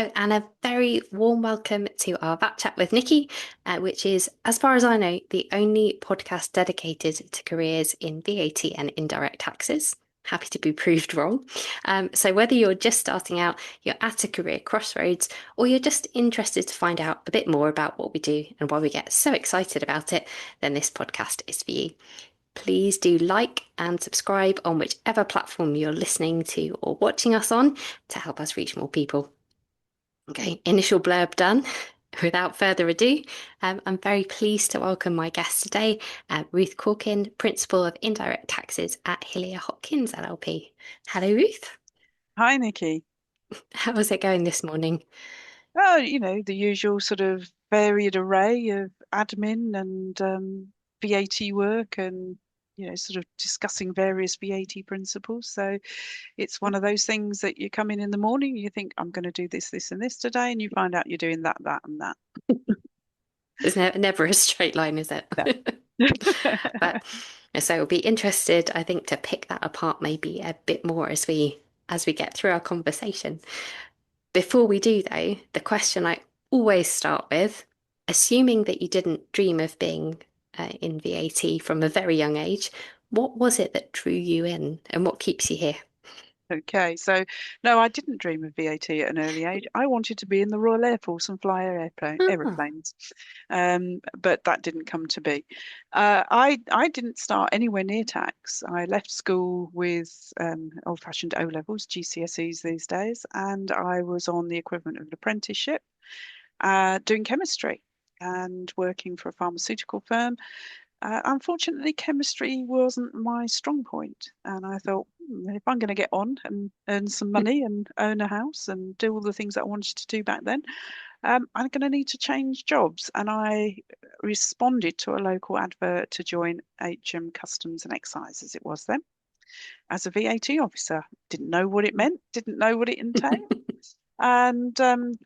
And a very warm welcome to our VAT chat with Nikki, which is, as far as I know, the only podcast dedicated to careers in VAT and indirect taxes. Happy to be proved wrong. So, whether you're just starting out, you're at a career crossroads, or you're just interested to find out a bit more about what we do and why we get so excited about it, then this podcast is for you. Please do like and subscribe on whichever platform you're listening to or watching us on to help us reach more people. Okay, initial blurb done. Without further ado, I'm very pleased to welcome my guest today, Ruth Corkin, Principal of Indirect Taxes at Hillier Hopkins LLP. Hello, Ruth. Hi, Nikki. How's it going this morning? Oh, the usual sort of varied array of admin and VAT work and, sort of discussing various VAT principles. So it's one of those things that you come in the morning, you think, I'm going to do this, this, and this today, and you find out you're doing that, that, and that. It's never a straight line, is it? No. But so we'll be interested, I think, to pick that apart maybe a bit more as we get through our conversation. Before we do, though, the question I always start with, assuming that you didn't dream of being in VAT from a very young age, what was it that drew you in and what keeps you here? Okay, so no, I didn't dream of VAT at an early age. I wanted to be in the Royal Air Force and fly Ah, aeroplanes, but that didn't come to be. I didn't start anywhere near tax. I left school with old-fashioned O levels, GCSEs these days, and I was on the equivalent of an apprenticeship, doing chemistry and working for a pharmaceutical firm. Unfortunately, chemistry wasn't my strong point, and I thought, if I'm going to get on and earn some money and own a house and do all the things that I wanted to do back then, I'm going to need to change jobs. And I responded to a local advert to join HM Customs and Excise, as it was then, as a VAT officer. Didn't know what it meant, didn't know what it entailed, and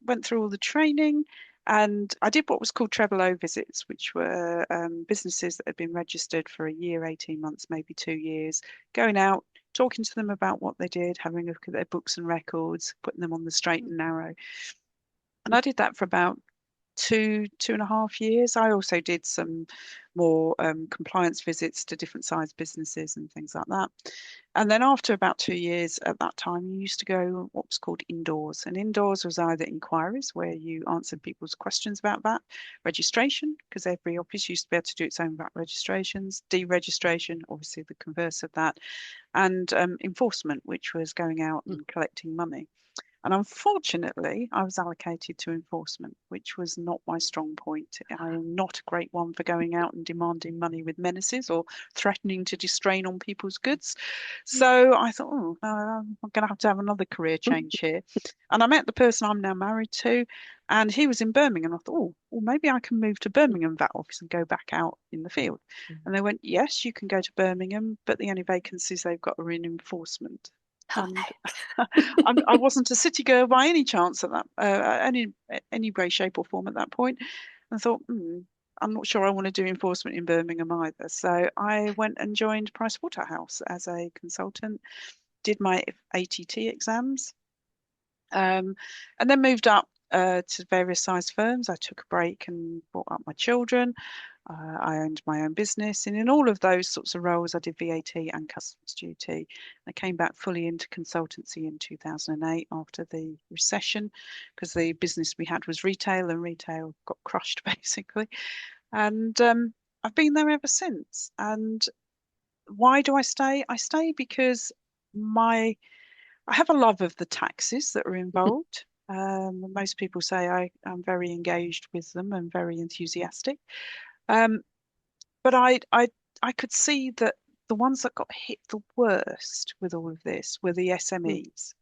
went through all the training. And I did what was called treble O visits, which were businesses that had been registered for a year, 18 months, maybe 2 years, going out, talking to them about what they did, having a look at their books and records, putting them on the straight and narrow. And I did that for about 2.5 years. I also did some more compliance visits to different sized businesses and things like that. And then after about 2 years at that time, you used to go what was called indoors. And indoors was either inquiries where you answered people's questions about that, registration, because every office used to be able to do its own VAT registrations, deregistration, obviously the converse of that, and enforcement, which was going out and collecting money. And unfortunately, I was allocated to enforcement, which was not my strong point. I am not a great one for going out and demanding money with menaces or threatening to distrain on people's goods. So I thought, oh, no, I'm going to have another career change here. And I met the person I'm now married to, and he was in Birmingham. I thought, oh, well, maybe I can move to Birmingham VAT office and go back out in the field. And they went, yes, you can go to Birmingham, but the only vacancies they've got are in enforcement. oh And I wasn't a city girl by any chance at that, any way, shape, or form at that point. And thought, I'm not sure I want to do enforcement in Birmingham either. So I went and joined Pricewaterhouse as a consultant, did my ATT exams, and then moved up to various size firms. I took a break and brought up my children. I owned my own business, and in all of those sorts of roles, I did VAT and customs duty. I came back fully into consultancy in 2008 after the recession, because the business we had was retail, and retail got crushed basically. And I've been there ever since. And why do I stay? I stay because my I have a love of the taxes that are involved. Most people say I am very engaged with them and very enthusiastic. Um, but I could see that the ones that got hit the worst with all of this were the SMEs.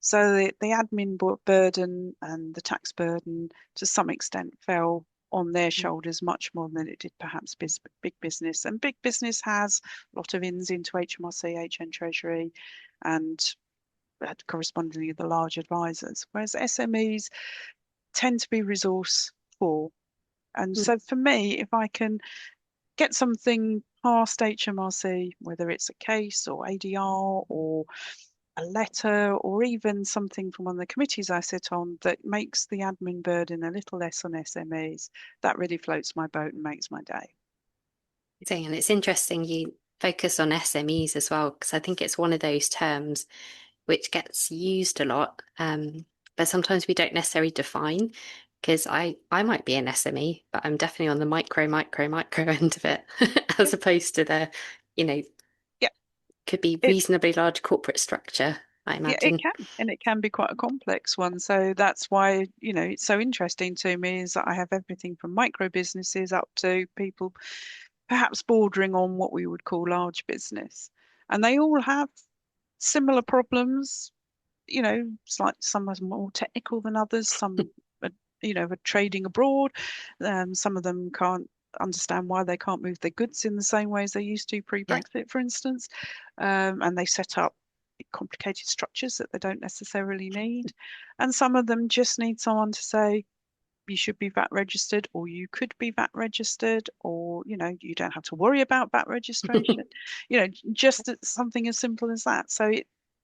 So the admin burden and the tax burden to some extent fell on their shoulders much more than it did perhaps big business. And big business has a lot of ins into HMRC, HN Treasury, and correspondingly the large advisors, whereas SMEs tend to be resource poor. And so for me, if I can get something past HMRC, whether it's a case or ADR or a letter or even something from one of the committees I sit on that makes the admin burden a little less on SMEs, that really floats my boat and makes my day. And it's interesting you focus on SMEs as well, because I think it's one of those terms which gets used a lot, but sometimes we don't necessarily define. Because I might be an SME, but I'm definitely on the micro end of it, Yeah, as opposed to the, you know, yeah, could be it reasonably large corporate structure, I yeah, it imagine. can, and it can be quite a complex one. So that's why, it's so interesting to me is that I have everything from micro businesses up to people perhaps bordering on what we would call large business. And they all have similar problems. It's like some are more technical than others. Some, are, are trading abroad. Some of them can't understand why they can't move their goods in the same way as they used to Yeah. pre-Brexit, for instance. And they set up complicated structures that they don't necessarily need. And some of them just need someone to say, you should be VAT registered, or you could be VAT registered, or you don't have to worry about VAT registration. Just something as simple as that. So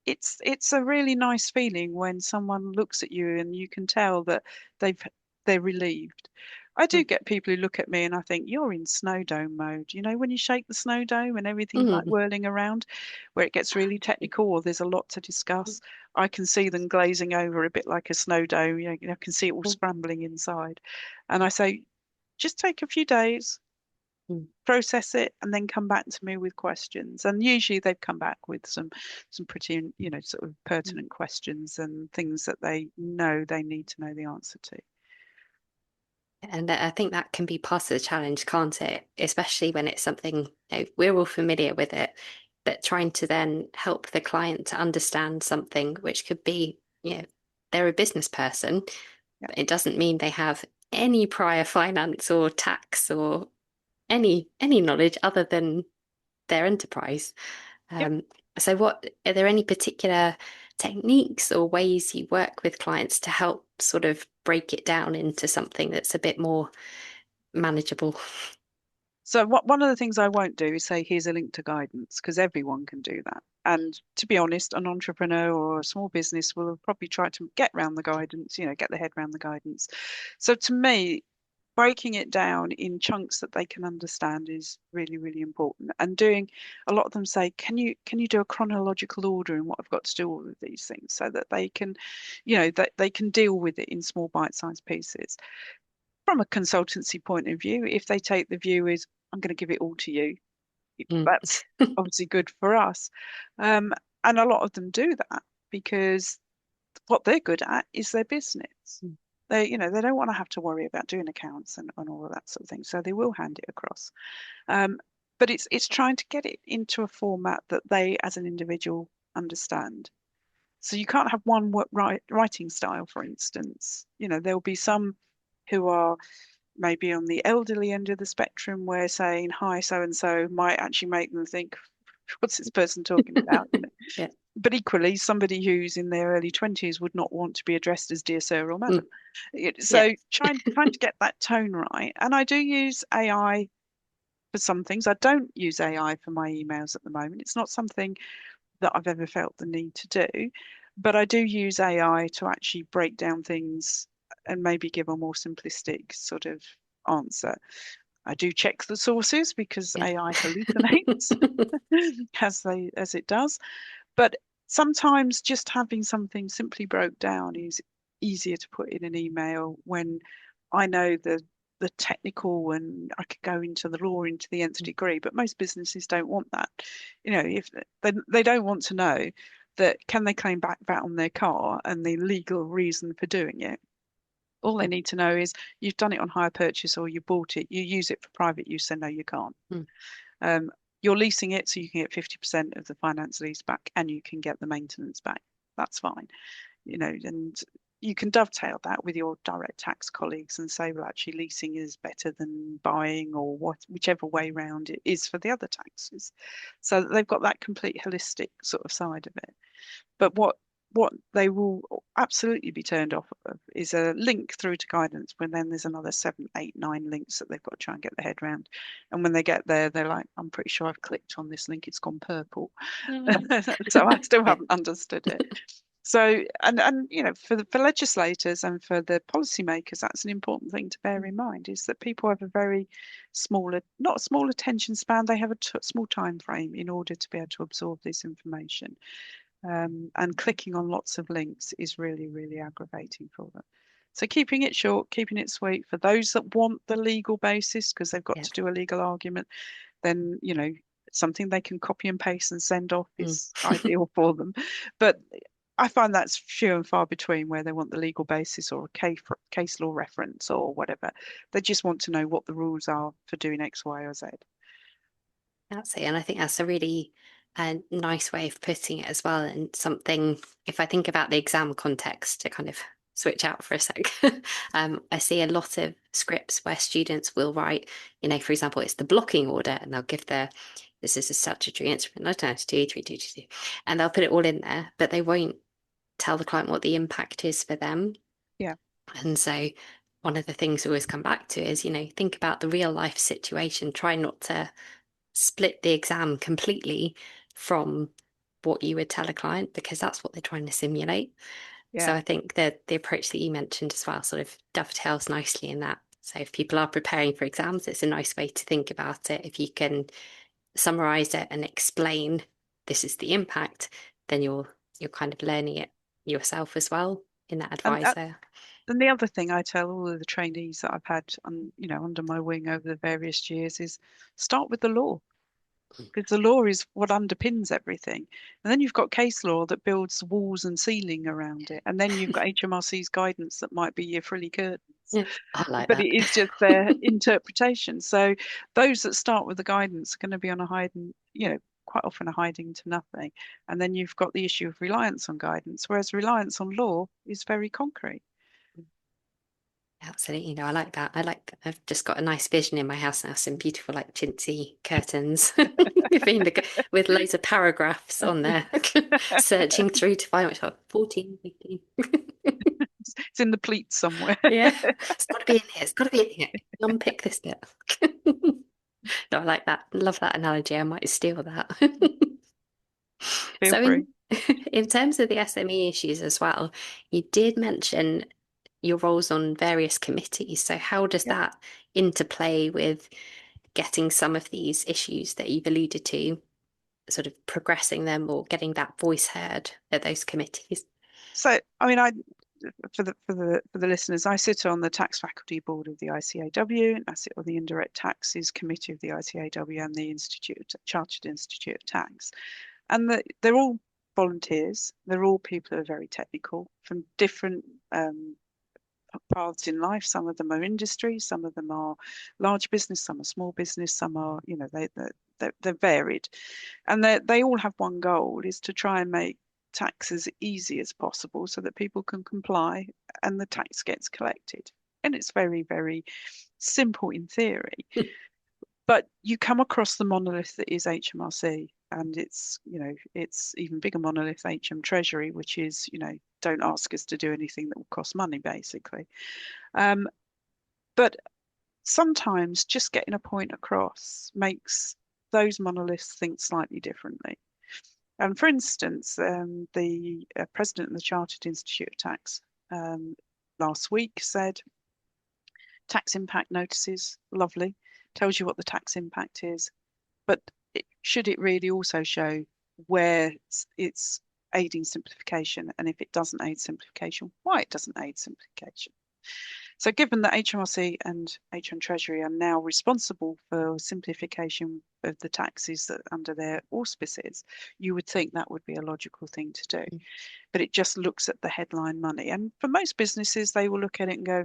it's a really nice feeling when someone looks at you and you can tell that they've they're relieved. I do get people who look at me and I think you're in snow dome mode. When you shake the snow dome and everything's like Mm. whirling around, where it gets really technical or there's a lot to discuss. I can see them glazing over a bit like a snow dome. I can see it all scrambling inside. And I say, just take a few days, Mm. process it, and then come back to me with questions. And usually they've come back with some pretty, sort of pertinent questions and things that they know they need to know the answer to. And I think that can be part of the challenge, can't it? Especially when it's something, we're all familiar with it, but trying to then help the client to understand something which could be, they're a business person, Yeah. but it doesn't mean they have any prior finance or tax or any knowledge other than their enterprise. Yep. Um, so what are there any particular techniques or ways you work with clients to help sort of break it down into something that's a bit more manageable? So one of the things I won't do is say, here's a link to guidance, because everyone can do that. And to be honest, an entrepreneur or a small business will probably try to get around the guidance, get their head around the guidance. So to me, breaking it down in chunks that they can understand is really, really important. And doing a lot of them say, can you do a chronological order in what I've got to do all of these things so that they can, that they can deal with it in small bite-sized pieces. From a consultancy point of view, if they take the view is, I'm going to give it all to you, Mm. that's obviously good for us. Um, and a lot of them do that because what they're good at is their business. Mm. They don't want to have to worry about doing accounts and all of that sort of thing. So they will hand it across. Um, but it's trying to get it into a format that they as an individual understand. So you can't have one writing style, for instance. There'll be some who are maybe on the elderly end of the spectrum where saying hi so and so might actually make them think, what's this person talking about? Yeah. But equally, somebody who's in their early 20s would not want to be addressed as dear sir or Mm. madam. Yeah. So trying to get that tone right. And I do use AI for some things. I don't use AI for my emails at the moment. It's not something that I've ever felt the need to do, but I do use AI to actually break down things and maybe give a more simplistic sort of answer. I do check the sources because Yeah. AI hallucinates as it does. But sometimes just having something simply broke down is easier to put in an email when I know the technical and I could go into the law into the nth degree, but most businesses don't want that. If they don't want to know that can they claim back VAT on their car and the legal reason for doing it. All they need to know is you've done it on hire purchase or you bought it, you use it for private use, so no, you can't. Mm. Um, you're leasing it, so you can get 50% of the finance lease back and you can get the maintenance back. That's fine, and you can dovetail that with your direct tax colleagues and say, well, actually, leasing is better than buying or whichever way round it is for the other taxes. So they've got that complete holistic sort of side of it. But what they will absolutely be turned off of is a link through to guidance, when then there's another 7, 8, 9 links that they've got to try and get their head around. And when they get there, they're like, I'm pretty sure I've clicked on this link, it's gone purple. So I still Yeah. haven't understood it. So, and for legislators and for the policymakers, that's an important thing to bear in mind, is that people have a very not a small attention span, they have a small time frame in order to be able to absorb this information. And clicking on lots of links is really, really aggravating for them. So keeping it short, keeping it sweet for those that want the legal basis, because they've got Yeah. to do a legal argument, then, something they can copy and paste and send off Mm. is ideal for them. But I find that's few and far between where they want the legal basis or a case law reference or whatever. They just want to know what the rules are for doing X, Y, or Z. That's it. And I think that's a really nice way of putting it as well. And something, if I think about the exam context to kind of switch out for a sec, I see a lot of scripts where students will write, for example, it's the blocking order, and they'll give this is a statutory instrument, 1992, 3222, and they'll put it all in there, but they won't tell the client what the impact is for them. Yeah. And so one of the things we always come back to is, think about the real life situation. Try not to split the exam completely from what you would tell a client, because that's what they're trying to simulate. So Yeah. I think that the approach that you mentioned as well sort of dovetails nicely in that. So if people are preparing for exams, it's a nice way to think about it. If you can summarize it and explain this is the impact, then you're kind of learning it yourself as well in that And advisor. And the other thing I tell all of the trainees that I've had under my wing over the various years is start with the law, because the law is what underpins everything. And then you've got case law that builds walls and ceiling around it. And then you've got HMRC's guidance that might be your frilly curtains. Yeah, I like But that. it is just their interpretation. So those that start with the guidance are going to be on a hiding, quite often a hiding to nothing. And then you've got the issue of reliance on guidance, whereas reliance on law is very concrete. Absolutely. I like that. I've just got a nice vision in my house now, some beautiful like chintzy curtains with loads of paragraphs on there, searching through to find which one, 14, 15. It's in the pleats somewhere. Yeah, it's got to be in here. It's got to be in here. Unpick this bit. No, I like that. Love that analogy. I might steal that. Feel So free. in terms of the SME issues as well, you did mention your roles on various committees. So how does Yeah. that interplay with getting some of these issues that you've alluded to, sort of progressing them or getting that voice heard at those committees? So, I mean, for the listeners, I sit on the tax faculty board of the ICAW, and I sit on the indirect taxes committee of the ICAW and the Chartered Institute of Tax. And they're all volunteers. They're all people who are very technical from different paths in life. Some of them are industry, some of them are large business, some are small business, some are, they're varied. And they all have one goal, is to try and make tax as easy as possible so that people can comply and the tax gets collected. And it's very, very simple in theory. But you come across the monolith that is HMRC, and it's even bigger monolith, HM Treasury, which is, don't ask us to do anything that will cost money, basically. But sometimes just getting a point across makes those monoliths think slightly differently. And for instance, the president of the Chartered Institute of Tax last week said, tax impact notices, lovely, tells you what the tax impact is, but should it really also show where it's aiding simplification, and if it doesn't aid simplification, why it doesn't aid simplification? So given that HMRC and HM Treasury are now responsible for simplification of the taxes that under their auspices, you would think that would be a logical thing to do. But it just looks at the headline money. And for most businesses, they will look at it and go,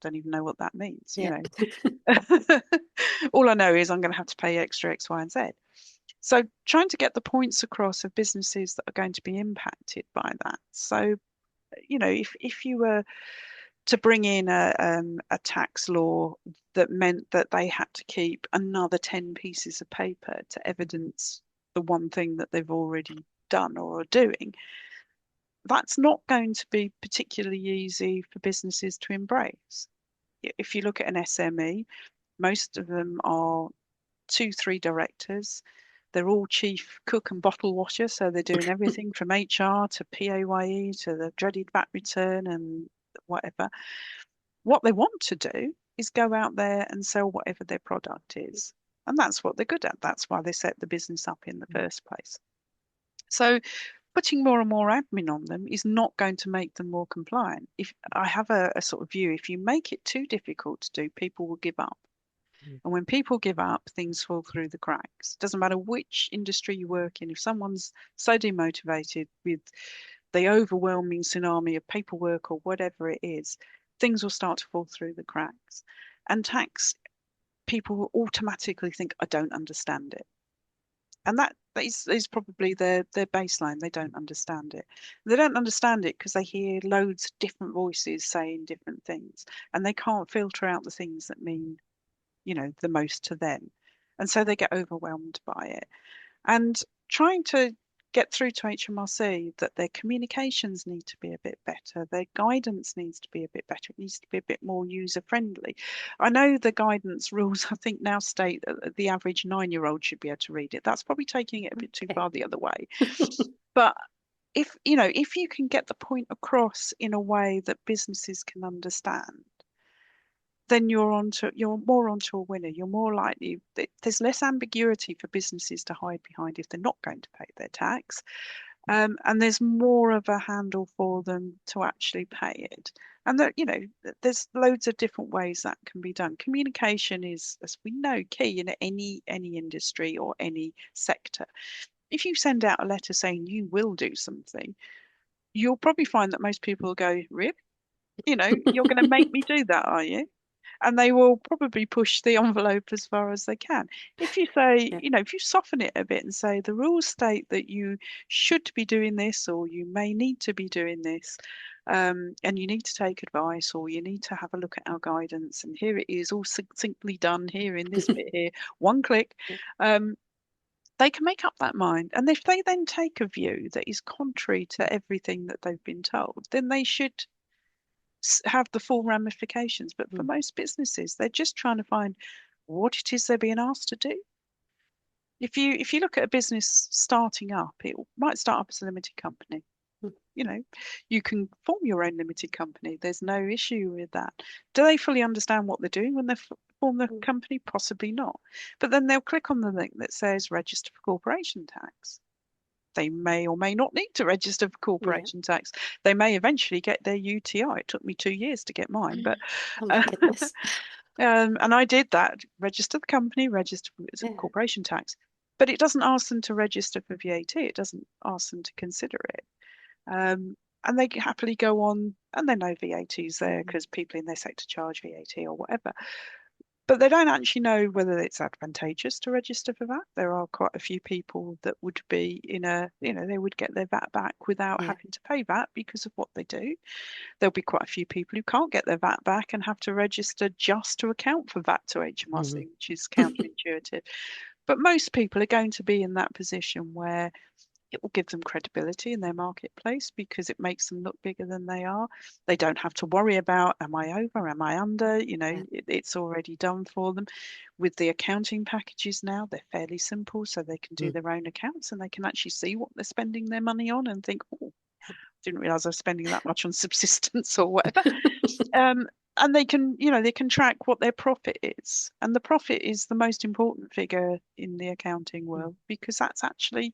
don't even know what that means. Yeah. All I know is I'm going to have to pay extra X, Y, and Z. So trying to get the points across of businesses that are going to be impacted by that. So, if you were to bring in a tax law that meant that they had to keep another 10 pieces of paper to evidence the one thing that they've already done or are doing, that's not going to be particularly easy for businesses to embrace. If you look at an SME, most of them are two, three directors. They're all chief cook and bottle washer, so they're doing everything from HR to PAYE to the dreaded VAT return and whatever. What they want to do is go out there and sell whatever their product is. And that's what they're good at. That's why they set the business up in the first place. So putting more and more admin on them is not going to make them more compliant. If I have a sort of view, if you make it too difficult to do, people will give up. And when people give up, things fall through the cracks. Doesn't matter which industry you work in. If someone's so demotivated with the overwhelming tsunami of paperwork or whatever it is, things will start to fall through the cracks. And tax, people will automatically think, I don't understand it. And that is probably their baseline. They don't understand it. They don't understand it because they hear loads of different voices saying different things, and they can't filter out the things that mean, the most to them. And so they get overwhelmed by it. And trying to get through to HMRC that their communications need to be a bit better, their guidance needs to be a bit better, it needs to be a bit more user friendly. I know the guidance rules, I think, now state that the average 9-year-old should be able to read it. That's probably taking it a bit too far the other way. But if you can get the point across in a way that businesses can understand, then you're more onto a winner. You're more likely, there's less ambiguity for businesses to hide behind if they're not going to pay their tax. And there's more of a handle for them to actually pay it. And that, there's loads of different ways that can be done. Communication is, as we know, key in any industry or any sector. If you send out a letter saying you will do something, you'll probably find that most people will go, really? You're going to make me do that, are you? And they will probably push the envelope as far as they can. If you say, Yeah. if you soften it a bit and say the rules state that you should be doing this or you may need to be doing this, and you need to take advice or you need to have a look at our guidance, and here it is all succinctly done here in this bit here, one click, they can make up that mind. And if they then take a view that is contrary to everything that they've been told, then they should have the full ramifications. But for most businesses, they're just trying to find what it is they're being asked to do. If you look at a business starting up, it might start up as a limited company. You can form your own limited company. There's no issue with that. Do they fully understand what they're doing when they form the company? Possibly not. But then they'll click on the link that says register for corporation tax. They may or may not need to register for corporation tax. They may eventually get their UTI. It took me 2 years to get mine, but Oh my goodness. and I did that. Register the company, register for corporation tax, but it doesn't ask them to register for VAT. It doesn't ask them to consider it, and they happily go on, and they know VAT is there because people in their sector charge VAT or whatever. But they don't actually know whether it's advantageous to register for that. There are quite a few people that would be they would get their VAT back without having to pay VAT because of what they do. There'll be quite a few people who can't get their VAT back and have to register just to account for VAT to HMRC, which is counterintuitive. But most people are going to be in that position where it will give them credibility in their marketplace because it makes them look bigger than they are. They don't have to worry about, am I over, am I under? It's already done for them. With the accounting packages now, they're fairly simple, so they can do their own accounts and they can actually see what they're spending their money on and think, oh, didn't realize I was spending that much on subsistence or whatever. And they can track what their profit is. And the profit is the most important figure in the accounting world because that's actually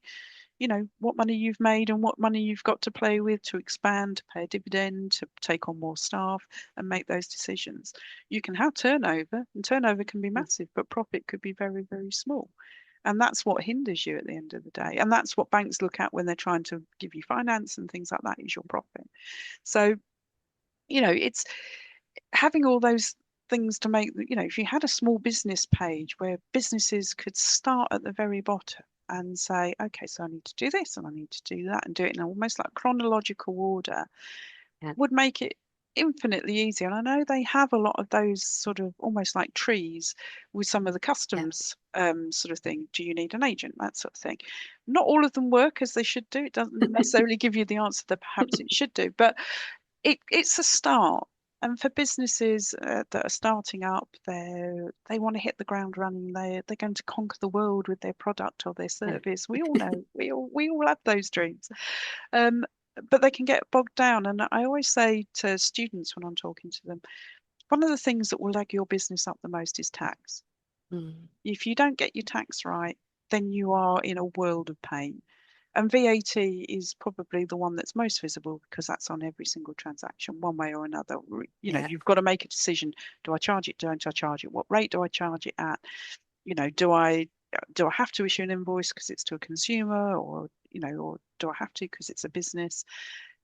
what money you've made and what money you've got to play with to expand, to pay a dividend, to take on more staff and make those decisions. You can have turnover, and turnover can be massive, but profit could be very, very small. And that's what hinders you at the end of the day. And that's what banks look at when they're trying to give you finance and things like that, is your profit. So, it's having all those things to make, if you had a small business page where businesses could start at the very bottom and say, okay, so I need to do this and I need to do that and do it in almost like chronological order, would make it infinitely easier. And I know they have a lot of those sort of almost like trees with some of the Yeah. customs sort of thing. Do you need an agent? That sort of thing. Not all of them work as they should do. It doesn't necessarily give you the answer that perhaps it should do, but it's a start. And for businesses that are starting up, they want to hit the ground running. They're going to conquer the world with their product or their Yeah. service. We all know. We all have those dreams. Um, but they can get bogged down. And I always say to students when I'm talking to them, one of the things that will leg your business up the most is tax. Mm. If you don't get your tax right, then you are in a world of pain. And VAT is probably the one that's most visible because that's on every single transaction, one way or another. Yeah. You've got to make a decision. Do I charge it? Don't I charge it? What rate do I charge it at? Do I have to issue an invoice because it's to a consumer, or do I have to because it's a business?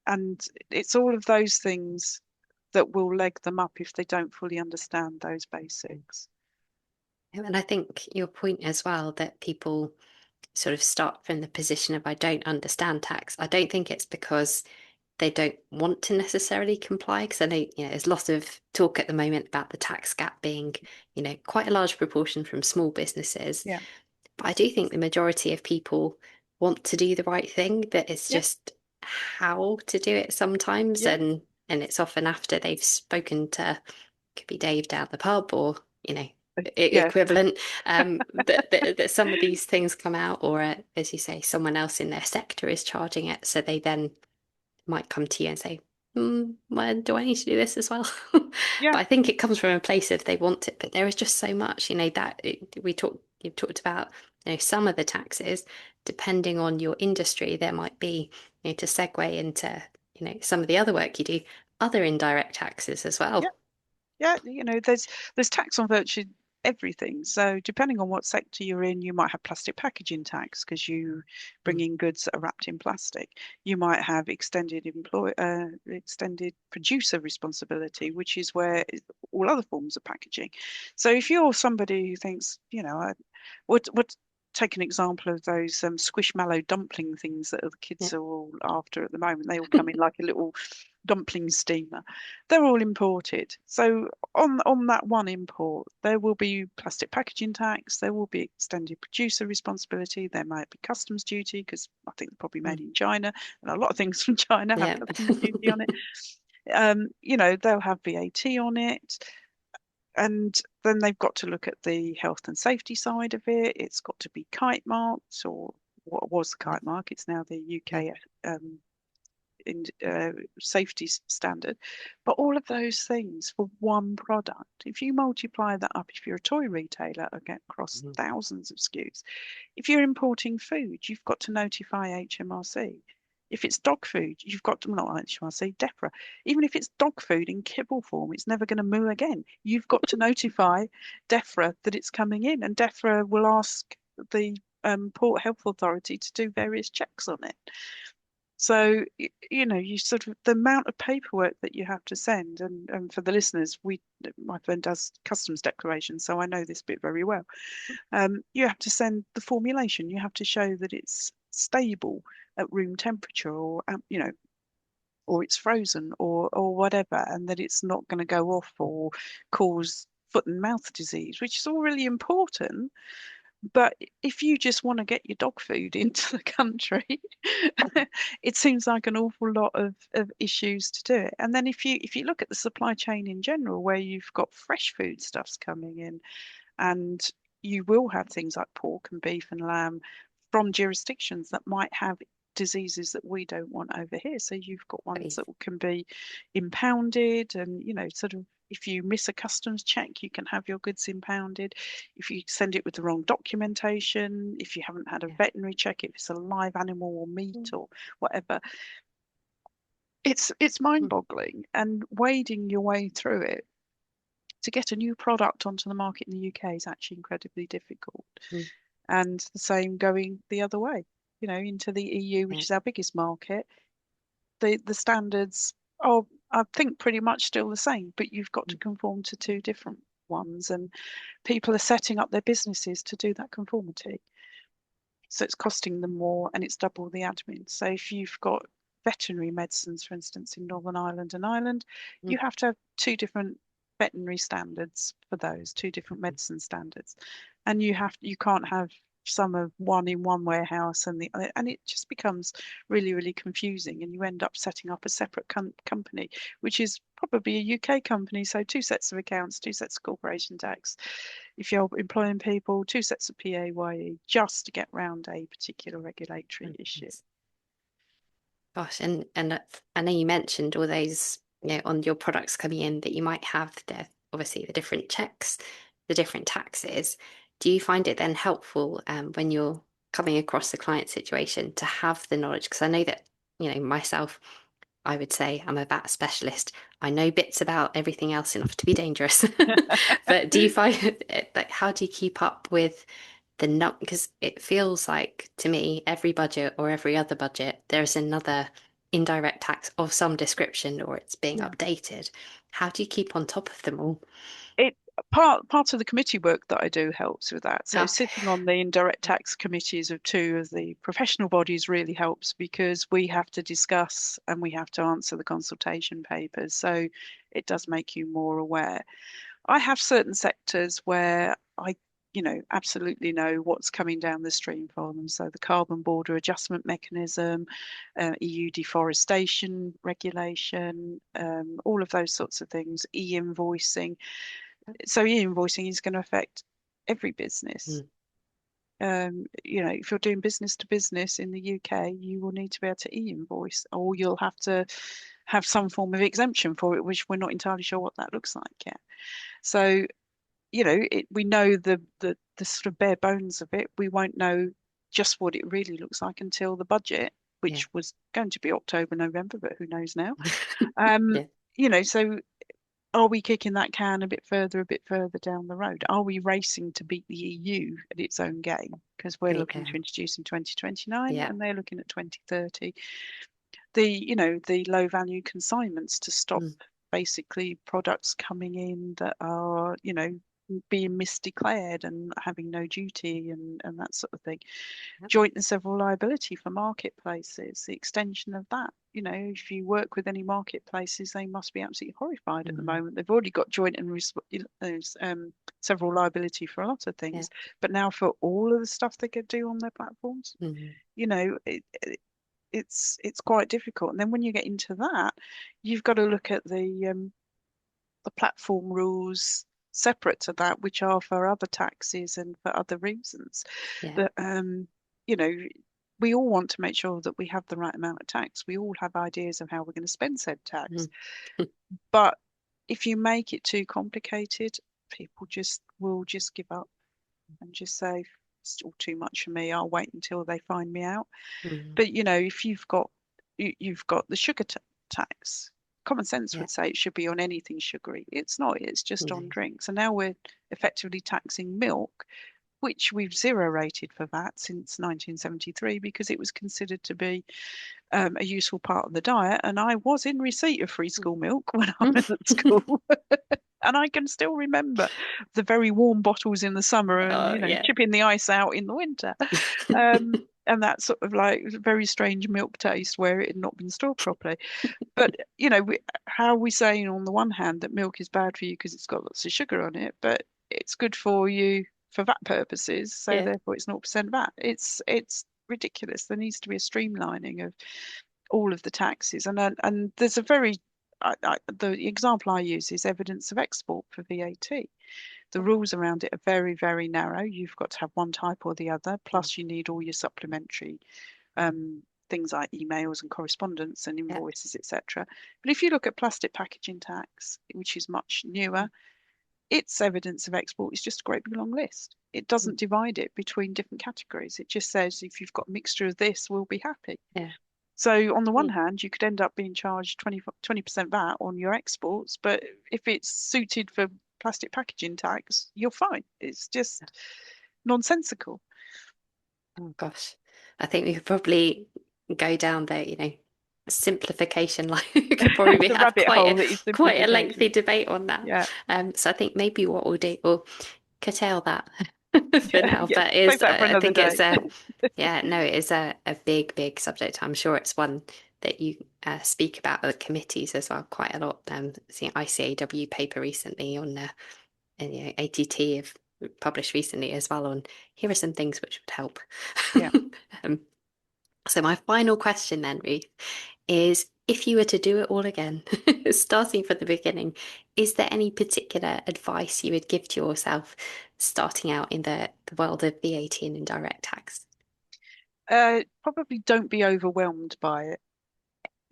And it's all of those things that will leg them up if they don't fully understand those basics. And I think your point as well that people sort of start from the position of I don't understand tax. I don't think it's because they don't want to necessarily comply, because I know, there's lots of talk at the moment about the tax gap being, quite a large proportion from small businesses. Yeah, But I do think the majority of people want to do the right thing, that it's yeah, just how to do it sometimes, yeah, and it's often after they've spoken to, could be Dave down the pub or, yeah, equivalent, that some of these things come out, or as you say, someone else in their sector is charging it, so they then might come to you and say, well, do I need to do this as well? yeah, But I think it comes from a place of they want it, but there is just so much, you've talked about, some of the taxes, depending on your industry, there might be, to segue into, some of the other work you do, other indirect taxes as yeah. well. Yeah, there's tax on virtually everything. So depending on what sector you're in, you might have plastic packaging tax because you bring Mm, in goods that are wrapped in plastic. You might have extended producer responsibility, which is where all other forms of packaging. So if you're somebody who thinks, what take an example of those squishmallow dumpling things that the yeah. kids are all after at the moment. They all come in like a little dumpling steamer. They're all imported. So on that one import, there will be plastic packaging tax, there will be extended producer responsibility, there might be customs duty because I think they're probably made Mm, in China, and a lot of things from China have yeah. customs duty on it. They'll have VAT on it. And then they've got to look at the health and safety side of it. It's got to be kite marked, or what was the kite mark? It's now the Mm, UK in safety standard. But all of those things for one product, if you multiply that up, if you're a toy retailer, again across mm, thousands of SKUs, if you're importing food, you've got to notify HMRC. If it's dog food, you've got to, not HMRC, DEFRA. Even if it's dog food in kibble form, it's never going to moo again. You've got to notify DEFRA that it's coming in, and DEFRA will ask the Port Health Authority to do various checks on it. So, you sort of the amount of paperwork that you have to send, and for the listeners, my friend does customs declarations, so I know this bit very well. You have to send the formulation. You have to show that it's stable at room temperature, or it's frozen, or whatever, and that it's not going to go off or cause foot and mouth disease, which is all really important. But if you just want to get your dog food into the country, it seems like an awful lot of issues to do it. And then if you look at the supply chain in general, where you've got fresh food stuffs coming in, and you will have things like pork and beef and lamb from jurisdictions that might have diseases that we don't want over here. So you've got ones please. that can be impounded, and sort of if you miss a customs check, you can have your goods impounded. If you send it with the wrong documentation, if you haven't had a Yeah. veterinary check, if it's a live animal or meat Mm, or whatever, it's mm, mind-boggling. And wading your way through it to get a new product onto the market in the UK is actually incredibly difficult. mm, And the same going the other way, into the EU, which yeah. is our biggest market. The standards are, I think, pretty much still the same, but you've got to Mm, conform to two different ones, and people are setting up their businesses to do that conformity. So it's costing them more, and it's double the admin. So if you've got veterinary medicines, for instance, in Northern Ireland and Ireland, Mm. you have to have two different veterinary standards for those, two different medicine standards, and you can't have some of one in one warehouse and the other, and it just becomes really, really confusing, and you end up setting up a separate company, which is probably a UK company, so two sets of accounts, two sets of corporation tax. If you're employing people, two sets of PAYE, just to get round a particular regulatory issue. Yes. Gosh, and I know you mentioned all those, on your products coming in that you might have obviously the different checks, the different taxes. Do you find it then helpful when you're coming across the client situation to have the knowledge? Because I know that, myself, I would say I'm a VAT specialist. I know bits about everything else enough to be dangerous. But do you find like how do you keep up with the not because it feels like to me every budget or every other budget there's another indirect tax of some description or it's being Yeah. updated. How do you keep on top of them all? It part of the committee work that I do helps with that. So Okay. sitting on the indirect tax committees of two of the professional bodies really helps because we have to discuss and we have to answer the consultation papers. So it does make you more aware. I have certain sectors where absolutely know what's coming down the stream for them. So the carbon border adjustment mechanism, EU deforestation regulation, all of those sorts of things, e-invoicing. So e-invoicing is going to affect every business. Mm, If you're doing business to business in the UK, you will need to be able to e-invoice, or you'll have to have some form of exemption for it, which we're not entirely sure what that looks like yet. So, we know the sort of bare bones of it. We won't know just what it really looks like until the budget, yeah. which was going to be October, November, but who knows now. Um, Yeah. so are we kicking that can a bit further down the road? Are we racing to beat the EU at its own game? Because we're looking to introduce in 2029 Yeah. and they're looking at 2030. The low value consignments to stop Mm, basically products coming in that are, being misdeclared and having no duty and that sort of thing. yep. Joint and several liability for marketplaces, the extension of that. If you work with any marketplaces, they must be absolutely horrified at the Mm, moment. They've already got joint and several liability for a lot of yeah. things, but now for all of the stuff they could do on their platforms, Mm, it's quite difficult. And then when you get into that, you've got to look at the platform rules separate to that, which are for other taxes and for other reasons. yeah. But you know, we all want to make sure that we have the right amount of tax. We all have ideas of how we're going to spend said tax. Mm, But if you make it too complicated, people will just give up and just say it's all too much for me. I'll wait until they find me out. mm, But if you've got the sugar tax, common sense yeah. would say it should be on anything sugary. It's not, it's just on No. drinks. And now we're effectively taxing milk, which we've zero rated for VAT since 1973 because it was considered to be a useful part of the diet. And I was in receipt of free school milk when I was at school. And I can still remember the very warm bottles in the summer and, Oh, yeah. chipping the ice out in the winter. And that sort of like very strange milk taste where it had not been stored properly. But, how are we saying on the one hand that milk is bad for you because it's got lots of sugar on it, but it's good for you for VAT purposes, so Yeah. therefore it's 0% VAT. It's ridiculous. There needs to be a streamlining of all of the taxes. And there's a very the example I use is evidence of export for VAT. The rules around it are very, very narrow. You've got to have one type or the other, Mm, plus you need all your supplementary things like emails and correspondence and yeah. invoices, etc. But if you look at plastic packaging tax, which is much newer, Mm, its evidence of export is just a great big long list. It mm, doesn't divide it between different categories. It just says if you've got a mixture of this, we'll be happy. yeah. So on the one Mm, hand, you could end up being charged 20% VAT on your exports, but if it's suited for plastic packaging tax, you're fine. It's just nonsensical. oh gosh. I think we could probably go down there, simplification line. We could probably The have rabbit quite hole a that is quite a lengthy simplification. debate on that. Yeah, So I think maybe what we'll do, we'll curtail that for yeah, now. yeah. But Save that for I another think it's day. a, yeah, no, it is a big, big subject. I'm sure it's one. that you speak about at committees as well quite a lot. Seeing ICAW paper recently on and ATT have published recently as well on here are some things which would help. Yeah. um, so my final question then, Ruth, is if you were to do it all again, starting from the beginning, is there any particular advice you would give to yourself starting out in the world of VAT and indirect tax? Probably don't be overwhelmed by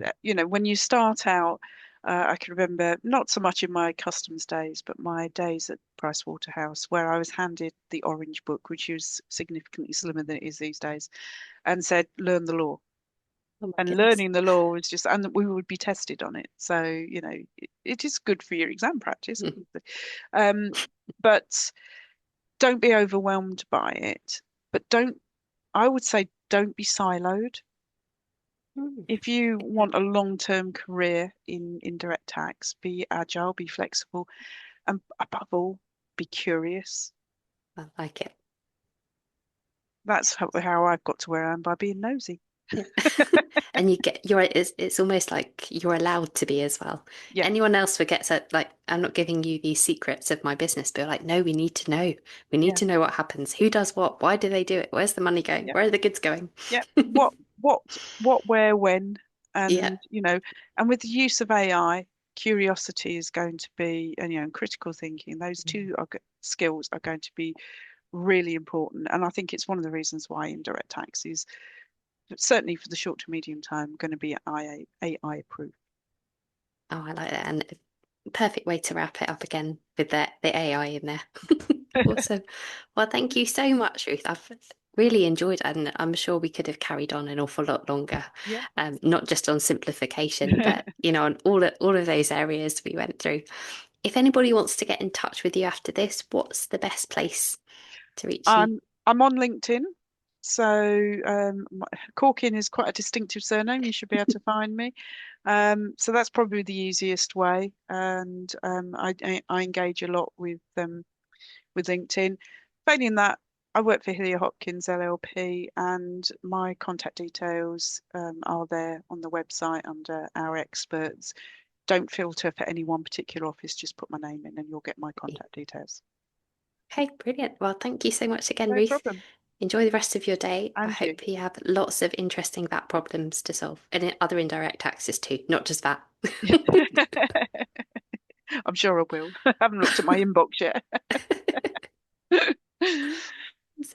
it. When you start out, I can remember not so much in my customs days, but my days at Pricewaterhouse, where I was handed the orange book, which is significantly slimmer than it is these days, and said, learn the law. Oh my And goodness. learning the law was just, and we would be tested on it. So, it is good for your exam practice, obviously. Um, but don't be overwhelmed by it. But I would say, don't be siloed. Mm. If you want a long-term career in indirect tax, be agile, be flexible, and above all, be curious. I like it. That's how I've got to where I am, by being nosy. Yeah. And you're right, it's almost like you're allowed to be as well. Yeah, Anyone else forgets that, like, I'm not giving you these secrets of my business, but like, no, we need to know. We need yeah, to know what happens. Who does what? Why do they do it? Where's the money going? yeah, Where are the goods going? yeah. Where, when, Yeah. and with the use of AI, curiosity is going to be, and critical thinking. Those Mm. two skills are going to be really important. And I think it's one of the reasons why indirect tax is certainly for the short to medium term going to be AI approved. Oh, I like that. And perfect way to wrap it up again with the AI in there. Awesome. Well, thank you so much, Ruth. I've really enjoyed it, and I'm sure we could have carried on an awful lot longer. Yeah. Not just on simplification, but on all of those areas we went through. If anybody wants to get in touch with you after this, what's the best place to reach you? I'm on LinkedIn. So Corkin is quite a distinctive surname. You should be able to find me. So that's probably the easiest way. And I engage a lot with LinkedIn. Failing that, I work for Hillier Hopkins LLP, and my contact details are there on the website under our experts. Don't filter for any one particular office, just put my name in and you'll get my contact details. Okay, brilliant. Well, thank you so much again, No Ruth. problem. Enjoy the rest of your day. I And you. hope you have lots of interesting VAT problems to solve and other indirect taxes too, not just VAT. I'm sure I will. I haven't looked at my inbox yet.